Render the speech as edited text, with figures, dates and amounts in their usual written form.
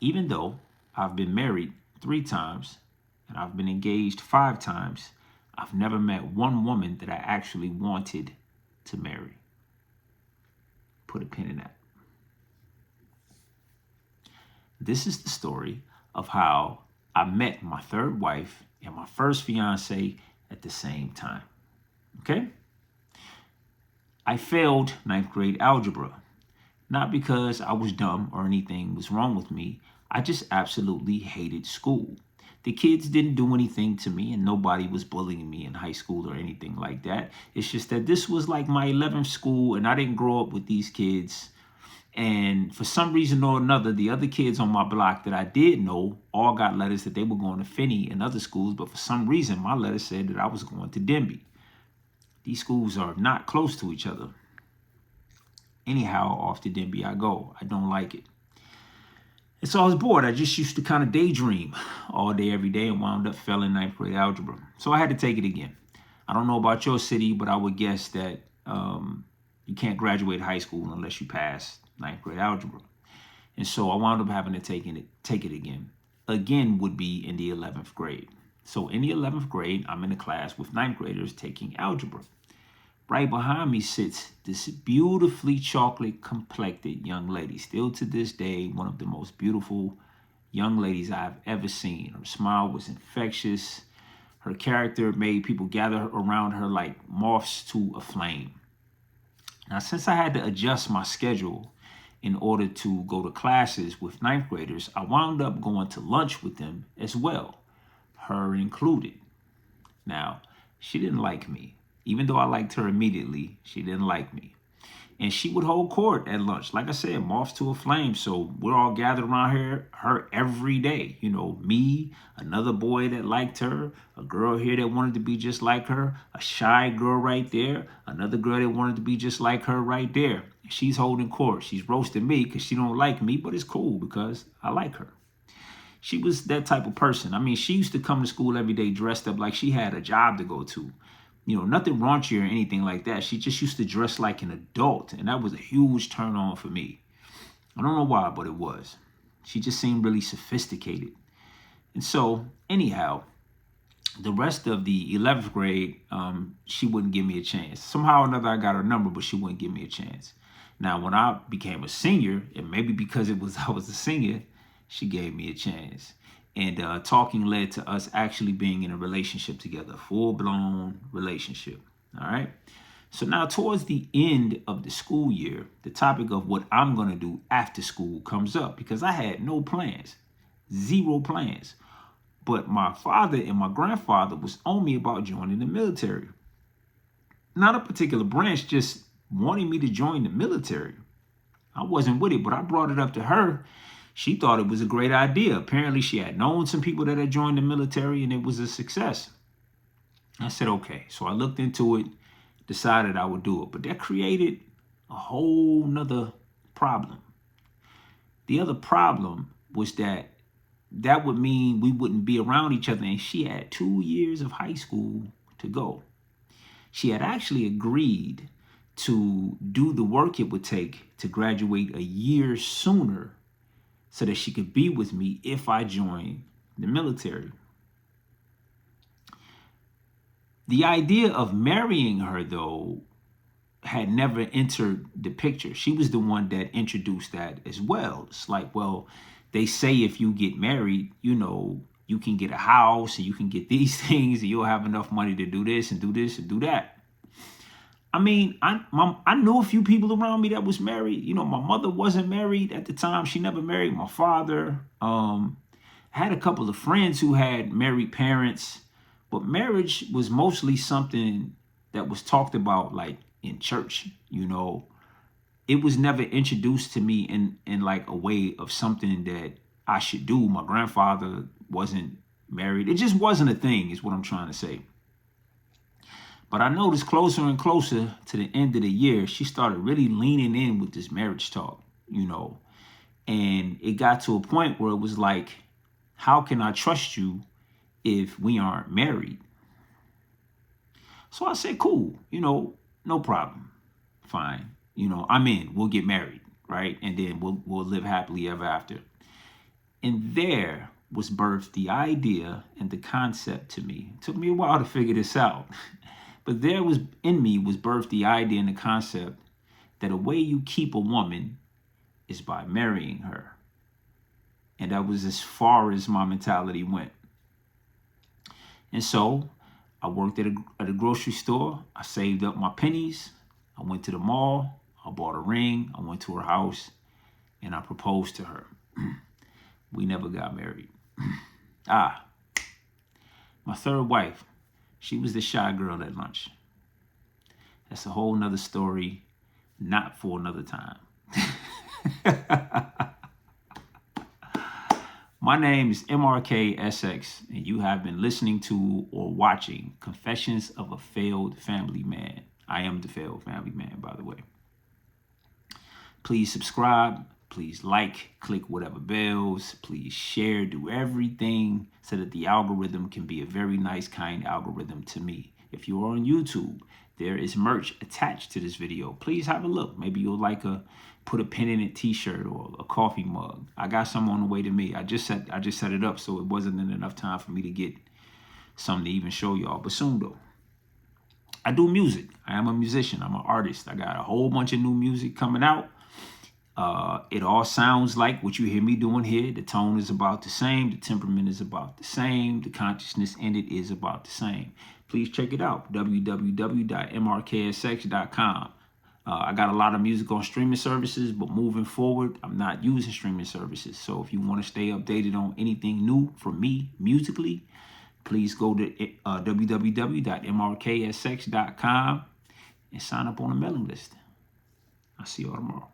even though I've been married 3 times and I've been engaged 5 times, I've never met one woman that I actually wanted to marry. Put a pin in that. This is the story of how I met my third wife and my first fiance at the same time. Okay? I failed 9th grade algebra. Not because I was dumb or anything was wrong with me. I just absolutely hated school. The kids didn't do anything to me and nobody was bullying me in high school or anything like that. It's just that this was like my 11th school and I didn't grow up with these kids. And for some reason or another, the other kids on my block that I did know all got letters that they were going to Finney and other schools. But for some reason, my letter said that I was going to Denby. These schools are not close to each other. Anyhow, off to Denby I go. I don't like it. And so I was bored. I just used to kind of daydream all day, every day, and wound up failing 9th grade algebra. So I had to take it again. I don't know about your city, but I would guess that you can't graduate high school unless you pass 9th grade algebra. And so I wound up having to take it again. Again would be in the 11th grade. So in the 11th grade, I'm in a class with 9th graders taking algebra. Right behind me sits this beautifully chocolate complected young lady. Still to this day, one of the most beautiful young ladies I've ever seen. Her smile was infectious. Her character made people gather around her like moths to a flame. Now, since I had to adjust my schedule in order to go to classes with 9th graders, I wound up going to lunch with them as well, her included. Now, she didn't like me. Even though I liked her immediately, she didn't like me. And she would hold court at lunch. Like I said, moths to a flame. So we're all gathered around her every day. You know, me, another boy that liked her, a girl here that wanted to be just like her, a shy girl right there, another girl that wanted to be just like her right there. She's holding court. She's roasting me because she don't like me, but it's cool because I like her. She was that type of person. I mean, she used to come to school every day dressed up like she had a job to go to. You know, nothing raunchy or anything like that. She just used to dress like an adult. And that was a huge turn on for me. I don't know why, but it was. She just seemed really sophisticated. And so, anyhow, the rest of the 11th grade, she wouldn't give me a chance. Somehow or another, I got her number, but she wouldn't give me a chance. Now, when I became a senior, and maybe because I was a senior, she gave me a chance. And talking led to us actually being in a relationship together, full-blown relationship. All right. So now towards the end of the school year, the topic of what I'm going to do after school comes up because I had no plans, 0 plans. But my father and my grandfather was on me about joining the military. Not a particular branch, just wanting me to join the military. I wasn't with it, but I brought it up to her. She thought it was a great idea. Apparently, she had known some people that had joined the military and it was a success. I said, okay. So I looked into it, decided I would do it. But that created a whole nother problem. The other problem was that would mean we wouldn't be around each other. And she had 2 years of high school to go. She had actually agreed to do the work it would take to graduate a year sooner so that she could be with me if I joined the military. The idea of marrying her, though, had never entered the picture. She was the one that introduced that as well. It's like, well, they say if you get married, you know, you can get a house and you can get these things and you'll have enough money to do this and do this and do that. I mean, I knew a few people around me that was married. You know, my mother wasn't married at the time. She never married. My father had a couple of friends who had married parents. But marriage was mostly something that was talked about like in church, you know. It was never introduced to me in like a way of something that I should do. My grandfather wasn't married. It just wasn't a thing is what I'm trying to say. But I noticed closer and closer to the end of the year, she started really leaning in with this marriage talk, you know. And it got to a point where it was like, how can I trust you if we aren't married? So I said, cool, you know, no problem. Fine. You know, I'm in. We'll get married, right? And then we'll live happily ever after. And there was birthed the idea and the concept to me. It took me a while to figure this out. But there was in me was birthed the idea and the concept that a way you keep a woman is by marrying her. And that was as far as my mentality went. And so I worked at a grocery store. I saved up my pennies. I went to the mall. I bought a ring. I went to her house and I proposed to her. We never got married. My third wife, she was the shy girl at lunch. That's a whole nother story, not for another time. My name is MRK SX, and you have been listening to or watching Confessions of a Failed Family Man. I am the failed family man, by the way. Please subscribe. Please like, click whatever bells. Please share, do everything so that the algorithm can be a very nice, kind algorithm to me. If you're on YouTube, there is merch attached to this video. Please have a look. Maybe you'll like put a pin in it t-shirt or a coffee mug. I got some on the way to me. I just set it up, so it wasn't enough time for me to get something to even show y'all. But soon though. I do music. I am a musician. I'm an artist. I got a whole bunch of new music coming out. It all sounds like what you hear me doing here. The tone is about the same. The temperament is about the same. The consciousness in it is about the same. Please check it out. www.mrksx.com. I got a lot of music on streaming services, but moving forward, I'm not using streaming services. So if you want to stay updated on anything new from me musically, please go to www.mrksx.com and sign up on the mailing list. I'll see you all tomorrow.